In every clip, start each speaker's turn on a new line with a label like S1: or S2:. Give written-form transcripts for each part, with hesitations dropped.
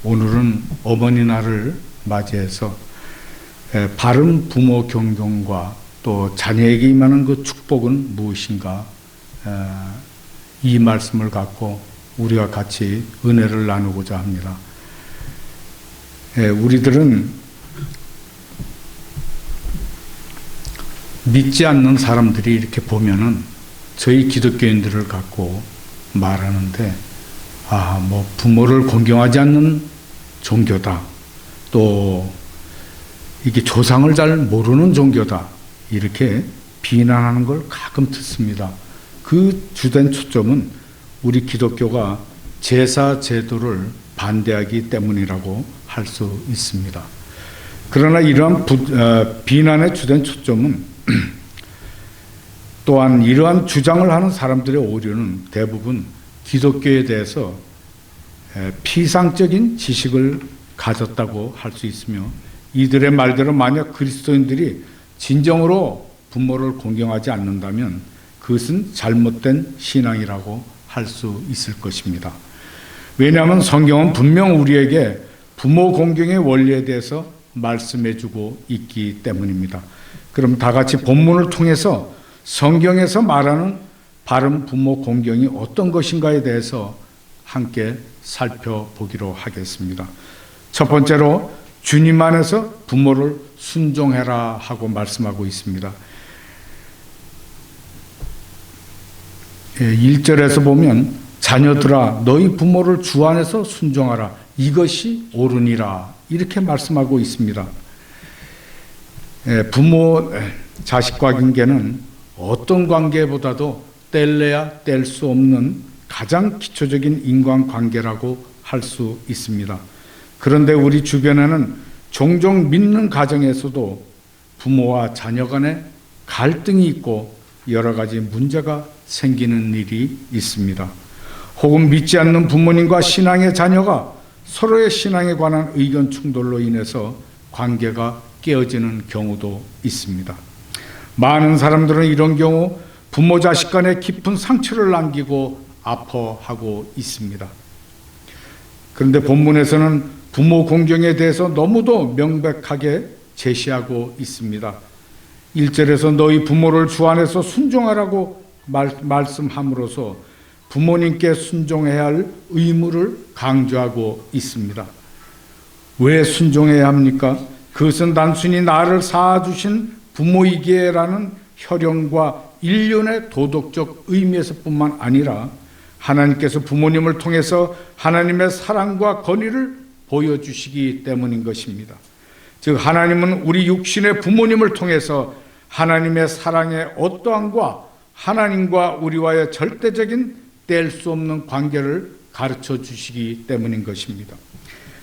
S1: 오늘은 어머니날을 맞이해서 바른 부모 경영과 또 자녀에게 임하는 그 축복은 무엇인가, 이 말씀을 갖고 우리가 같이 은혜를 나누고자 합니다. 우리들은 믿지 않는 사람들이 이렇게 보면은 저희 기독교인들을 갖고 말하는데, 부모를 공경하지 않는 종교다, 또 이게 조상을 잘 모르는 종교다, 이렇게 비난하는 걸 가끔 듣습니다. 그 주된 초점은 우리 기독교가 제사 제도를 반대하기 때문이라고 할 수 있습니다. 그러나 이러한 비난의 주된 초점은 또한 이러한 주장을 하는 사람들의 오류는 대부분 기독교에 대해서 피상적인 지식을 가졌다고 할 수 있으며, 이들의 말대로 만약 그리스도인들이 진정으로 부모를 공경하지 않는다면 그것은 잘못된 신앙이라고 할 수 있을 것입니다. 왜냐하면 성경은 분명 우리에게 부모 공경의 원리에 대해서 말씀해주고 있기 때문입니다. 그럼 다 같이 본문을 통해서 성경에서 말하는 바른 부모 공경이 어떤 것인가에 대해서 함께 살펴보기로 하겠습니다. 첫 번째로 주님 안에서 부모를 순종해라 하고 말씀하고 있습니다. 1절에서 보면 자녀들아 너희 부모를 주 안에서 순종하라, 이것이 옳으니라, 이렇게 말씀하고 있습니다. 부모 자식과 관계는 어떤 관계보다도 뗄래야 뗄 수 없는 가장 기초적인 인간관계라고 할 수 있습니다. 그런데 우리 주변에는 종종 믿는 가정에서도 부모와 자녀 간에 갈등이 있고 여러 가지 문제가 생기는 일이 있습니다. 혹은 믿지 않는 부모님과 신앙의 자녀가 서로의 신앙에 관한 의견 충돌로 인해서 관계가 깨어지는 경우도 있습니다. 많은 사람들은 이런 경우 부모 자식 간에 깊은 상처를 남기고 아파하고 있습니다. 그런데 본문에서는 부모 공경에 대해서 너무도 명백하게 제시하고 있습니다. 1절에서 너희 부모를 주 안에서 순종하라고 말씀함으로써 부모님께 순종해야 할 의무를 강조하고 있습니다. 왜 순종해야 합니까? 그것은 단순히 나를 낳아주신 부모이기에라는 혈연과 일련의 도덕적 의미에서뿐만 아니라 하나님께서 부모님을 통해서 하나님의 사랑과 권위를 보여주시기 때문인 것입니다. 즉 하나님은 우리 육신의 부모님을 통해서 하나님의 사랑의 어떠함과 하나님과 우리와의 절대적인 뗄 수 없는 관계를 가르쳐 주시기 때문인 것입니다.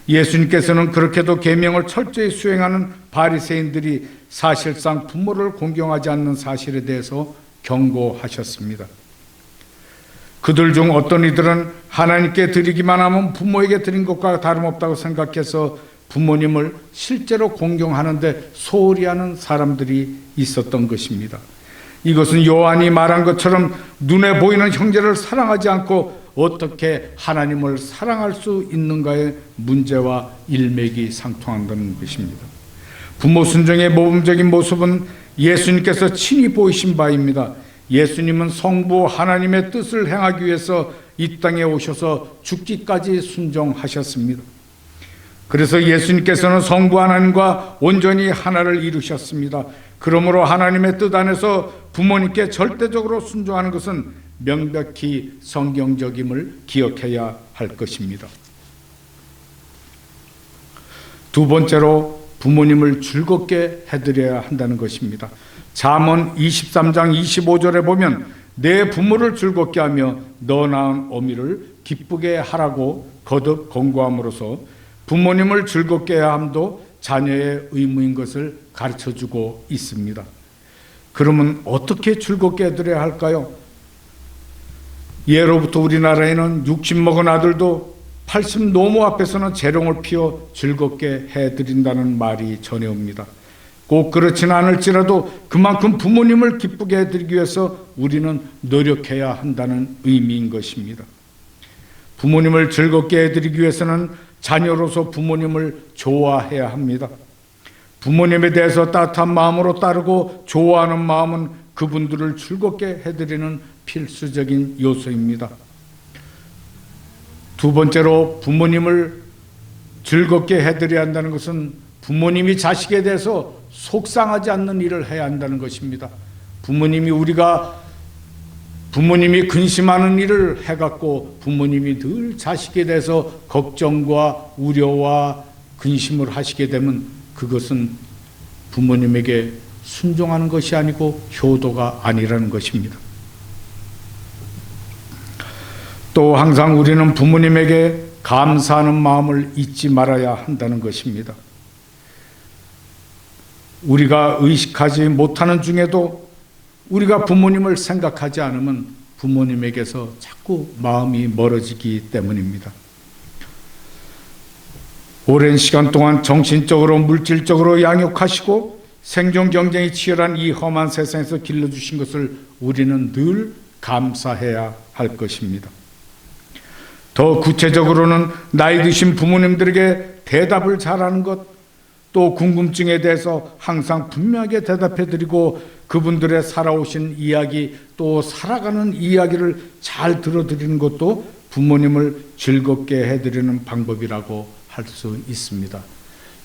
S1: 예수님께서는 그렇게도 계명을 철저히 수행하는 바리새인들이 사실상 부모를 공경하지 않는 사실에 대해서 경고하셨습니다. 그들 중 어떤 이들은 하나님께 드리기만 하면 부모에게 드린 것과 다름없다고 생각해서 부모님을 실제로 공경하는데 소홀히 하는 사람들이 있었던 것입니다. 이것은 요한이 말한 것처럼 눈에 보이는 형제를 사랑하지 않고 어떻게 하나님을 사랑할 수 있는가의 문제와 일맥이상통한다는 것입니다. 부모 순종의 모범적인 모습은 예수님께서 친히 보이신 바입니다. 예수님은 성부 하나님의 뜻을 행하기 위해서 이 땅에 오셔서 죽기까지 순종하셨습니다. 그래서 예수님께서는 성부 하나님과 온전히 하나를 이루셨습니다. 그러므로 하나님의 뜻 안에서 부모님께 절대적으로 순종하는 것은 명백히 성경적임을 기억해야 할 것입니다. 두 번째로 부모님을 즐겁게 해드려야 한다는 것입니다. 잠언 23장 25절에 보면 내 부모를 즐겁게 하며 너 낳은 어미를 기쁘게 하라고 거듭 권고함으로써 부모님을 즐겁게 해야 함도 자녀의 의무인 것을 가르쳐주고 있습니다. 그러면 어떻게 즐겁게 해드려야 할까요? 예로부터 우리나라에는 60 먹은 아들도 80 노모 앞에서는 재롱을 피워 즐겁게 해드린다는 말이 전해옵니다. 꼭 그렇지는 않을지라도 그만큼 부모님을 기쁘게 해드리기 위해서 우리는 노력해야 한다는 의미인 것입니다. 부모님을 즐겁게 해드리기 위해서는 자녀로서 부모님을 좋아해야 합니다. 부모님에 대해서 따뜻한 마음으로 따르고 좋아하는 마음은 그분들을 즐겁게 해드리는 필수적인 요소입니다. 두 번째로 부모님을 즐겁게 해드려야 한다는 것은 부모님이 자식에 대해서 속상하지 않는 일을 해야 한다는 것입니다. 부모님이 근심하는 일을 해갖고 부모님이 늘 자식에 대해서 걱정과 우려와 근심을 하시게 되면 그것은 부모님에게 순종하는 것이 아니고 효도가 아니라는 것입니다. 또 항상 우리는 부모님에게 감사하는 마음을 잊지 말아야 한다는 것입니다. 우리가 의식하지 못하는 중에도 우리가 부모님을 생각하지 않으면 부모님에게서 자꾸 마음이 멀어지기 때문입니다. 오랜 시간 동안 정신적으로 물질적으로 양육하시고 생존 경쟁이 치열한 이 험한 세상에서 길러주신 것을 우리는 늘 감사해야 할 것입니다. 더 구체적으로는 나이 드신 부모님들에게 대답을 잘하는 것, 또 궁금증에 대해서 항상 분명하게 대답해드리고 그분들의 살아오신 이야기, 또 살아가는 이야기를 잘 들어드리는 것도 부모님을 즐겁게 해드리는 방법이라고 할 수 있습니다.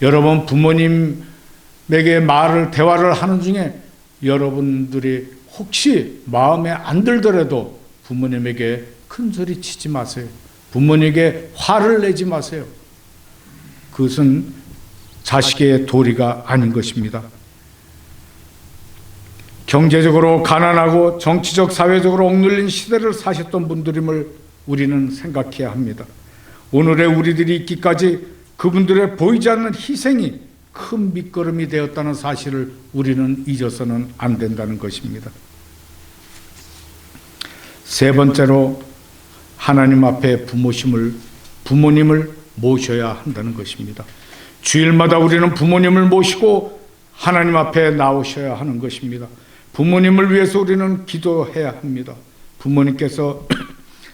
S1: 여러분, 부모님에게 대화를 하는 중에 여러분들이 혹시 마음에 안 들더라도 부모님에게 큰 소리 치지 마세요. 부모님에게 화를 내지 마세요. 그것은 자식의 도리가 아닌 것입니다. 경제적으로 가난하고 정치적, 사회적으로 억눌린 시대를 사셨던 분들임을 우리는 생각해야 합니다. 오늘의 우리들이 있기까지 그분들의 보이지 않는 희생이 큰 밑거름이 되었다는 사실을 우리는 잊어서는 안 된다는 것입니다. 세 번째로 하나님 앞에 부모님을 모셔야 한다는 것입니다. 주일마다 우리는 부모님을 모시고 하나님 앞에 나오셔야 하는 것입니다. 부모님을 위해서 우리는 기도해야 합니다. 부모님께서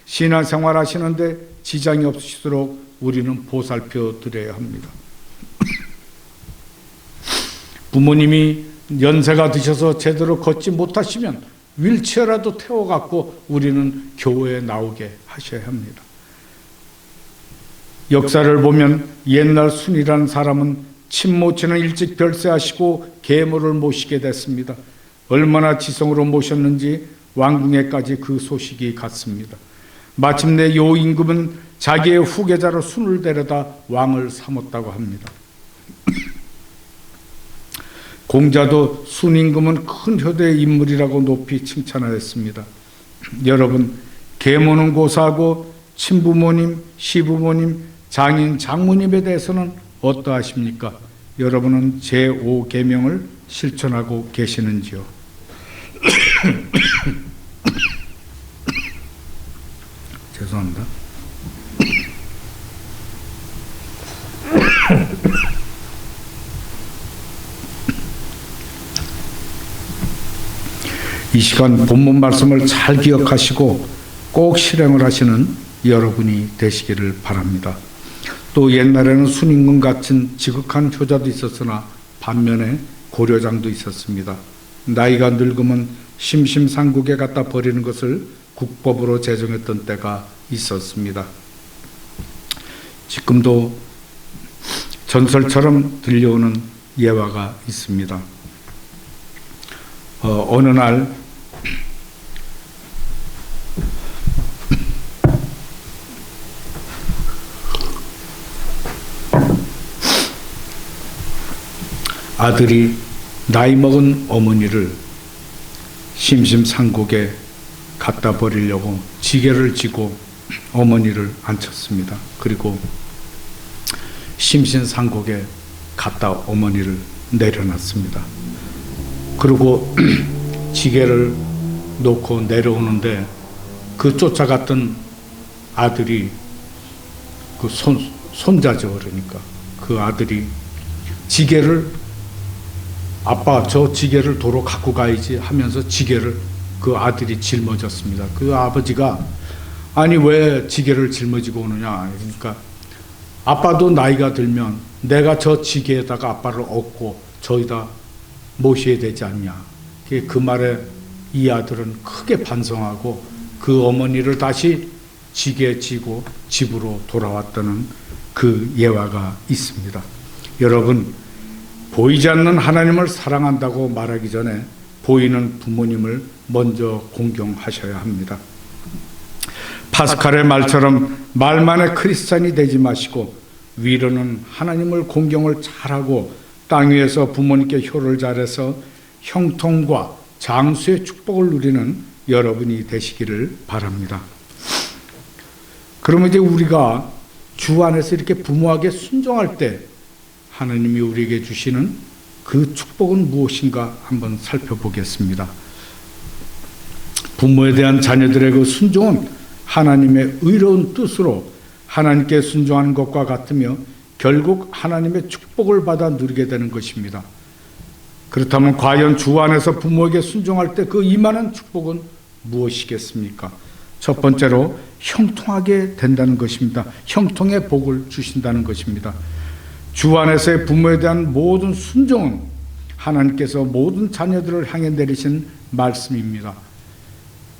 S1: 신앙생활 하시는데 지장이 없으시도록 우리는 보살펴 드려야 합니다. 부모님이 연세가 드셔서 제대로 걷지 못하시면 휠체어라도 태워갖고 우리는 교회에 나오게 하셔야 합니다. 역사를 보면 옛날 순이라는 사람은 친모친은 일찍 별세하시고 계모를 모시게 됐습니다. 얼마나 지성으로 모셨는지 왕궁에까지 그 소식이 갔습니다. 마침내 요 임금은 자기의 후계자로 순을 데려다 왕을 삼았다고 합니다. 공자도 순 임금은 큰 효대의 인물이라고 높이 칭찬하였습니다. 여러분, 계모는 고사하고 친부모님, 시부모님, 장인, 장모님에 대해서는 어떠하십니까? 여러분은 제5계명을 실천하고 계시는지요? 죄송합니다. 이 시간 본문 말씀을 잘 기억하시고 꼭 실행을 하시는 여러분이 되시기를 바랍니다. 또 옛날에는 순임금 같은 지극한 효자도 있었으나 반면에 고려장도 있었습니다. 나이가 늙으면 심심산국에 갖다 버리는 것을 국법으로 제정했던 때가 있었습니다. 지금도 전설처럼 들려오는 예화가 있습니다. 어느 날 아들이 나이 먹은 어머니를 심심산국에 갖다 버리려고 지게를 지고 어머니를 앉혔습니다. 그리고 심심산국에 갖다 어머니를 내려놨습니다. 그리고 지게를 놓고 내려오는데 그 쫓아갔던 아들이 그 손자죠. 그러니까 그 아들이 지게를 아빠 저 지게를 도로 갖고 가야지 하면서 지게를 그 아들이 짊어졌습니다. 그 아버지가 아니 왜 지게를 짊어지고 오느냐. 그러니까 아빠도 나이가 들면 내가 저 지게에다가 아빠를 업고 저기다 모셔야 되지 않냐. 그 말에 이 아들은 크게 반성하고 그 어머니를 다시 지게에 지고 집으로 돌아왔다는 그 예화가 있습니다. 여러분, 보이지 않는 하나님을 사랑한다고 말하기 전에 보이는 부모님을 먼저 공경하셔야 합니다. 파스칼의 말처럼 말만의 크리스찬이 되지 마시고 위로는 하나님을 공경을 잘하고 땅 위에서 부모님께 효를 잘해서 형통과 장수의 축복을 누리는 여러분이 되시기를 바랍니다. 그러면 이제 우리가 주 안에서 이렇게 부모에게 순종할 때 하나님이 우리에게 주시는 그 축복은 무엇인가 한번 살펴보겠습니다. 부모에 대한 자녀들의 그 순종은 하나님의 의로운 뜻으로 하나님께 순종하는 것과 같으며 결국 하나님의 축복을 받아 누리게 되는 것입니다. 그렇다면 과연 주 안에서 부모에게 순종할 때 그 임하는 축복은 무엇이겠습니까? 첫 번째로 형통하게 된다는 것입니다. 형통의 복을 주신다는 것입니다. 주 안에서의 부모에 대한 모든 순종은 하나님께서 모든 자녀들을 향해 내리신 말씀입니다.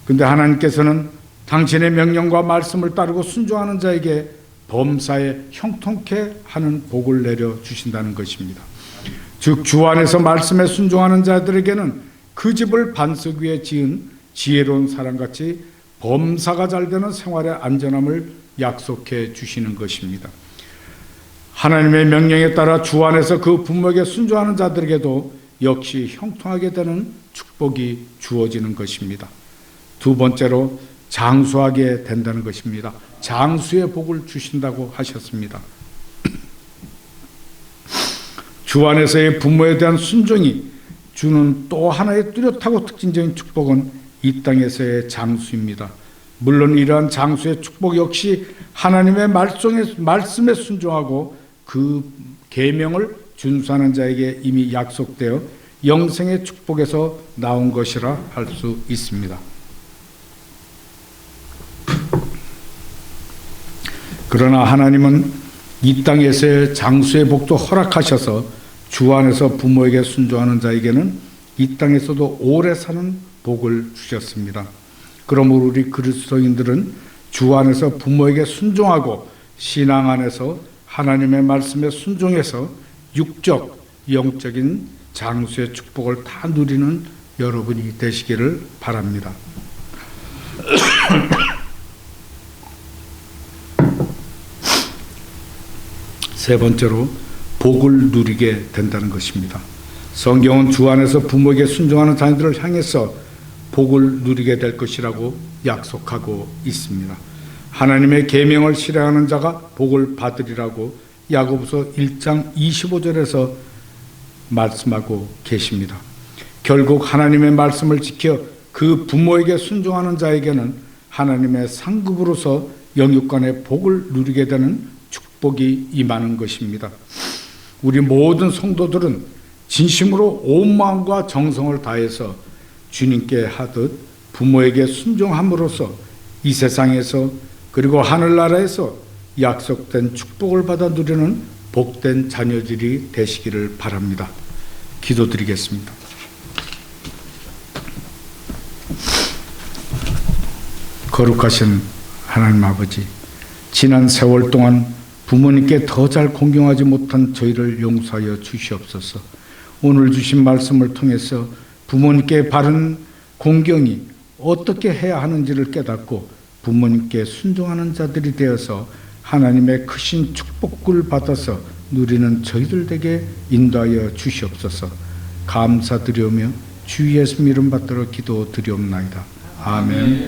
S1: 그런데 하나님께서는 당신의 명령과 말씀을 따르고 순종하는 자에게 범사에 형통케 하는 복을 내려주신다는 것입니다. 즉 주 안에서 말씀에 순종하는 자들에게는 그 집을 반석 위에 지은 지혜로운 사람같이 범사가 잘 되는 생활의 안전함을 약속해 주시는 것입니다. 하나님의 명령에 따라 주 안에서 그 부모에게 순종하는 자들에게도 역시 형통하게 되는 축복이 주어지는 것입니다. 두 번째로 장수하게 된다는 것입니다. 장수의 복을 주신다고 하셨습니다. 주 안에서의 부모에 대한 순종이 주는 또 하나의 뚜렷하고 특징적인 축복은 이 땅에서의 장수입니다. 물론 이러한 장수의 축복 역시 하나님의 말씀에 순종하고 그 계명을 준수하는 자에게 이미 약속되어 영생의 축복에서 나온 것이라 할 수 있습니다. 그러나 하나님은 이 땅에서의 장수의 복도 허락하셔서 주 안에서 부모에게 순종하는 자에게는 이 땅에서도 오래 사는 복을 주셨습니다. 그러므로 우리 그리스도인들은 주 안에서 부모에게 순종하고 신앙 안에서 하나님의 말씀에 순종해서 육적, 영적인 장수의 축복을 다 누리는 여러분이 되시기를 바랍니다. 세 번째로 복을 누리게 된다는 것입니다. 성경은 주 안에서 부모에게 순종하는 자녀들을 향해서 복을 누리게 될 것이라고 약속하고 있습니다. 하나님의 계명을 실행하는 자가 복을 받으리라고 야고보서 1장 25절에서 말씀하고 계십니다. 결국 하나님의 말씀을 지켜 그 부모에게 순종하는 자에게는 하나님의 상급으로서 영육간의 복을 누리게 되는 축복이 임하는 것입니다. 우리 모든 성도들은 진심으로 온 마음과 정성을 다해서 주님께 하듯 부모에게 순종함으로써 이 세상에서 그리고 하늘나라에서 약속된 축복을 받아 누리는 복된 자녀들이 되시기를 바랍니다. 기도드리겠습니다. 거룩하신 하나님 아버지, 지난 세월 동안 부모님께 더 잘 공경하지 못한 저희를 용서하여 주시옵소서. 오늘 주신 말씀을 통해서 부모님께 바른 공경이 어떻게 해야 하는지를 깨닫고 부모님께 순종하는 자들이 되어서 하나님의 크신 축복을 받아서 누리는 저희들에게 인도하여 주시옵소서. 감사드리오며 주 예수님 이름 받들어 기도드리옵나이다. 아멘.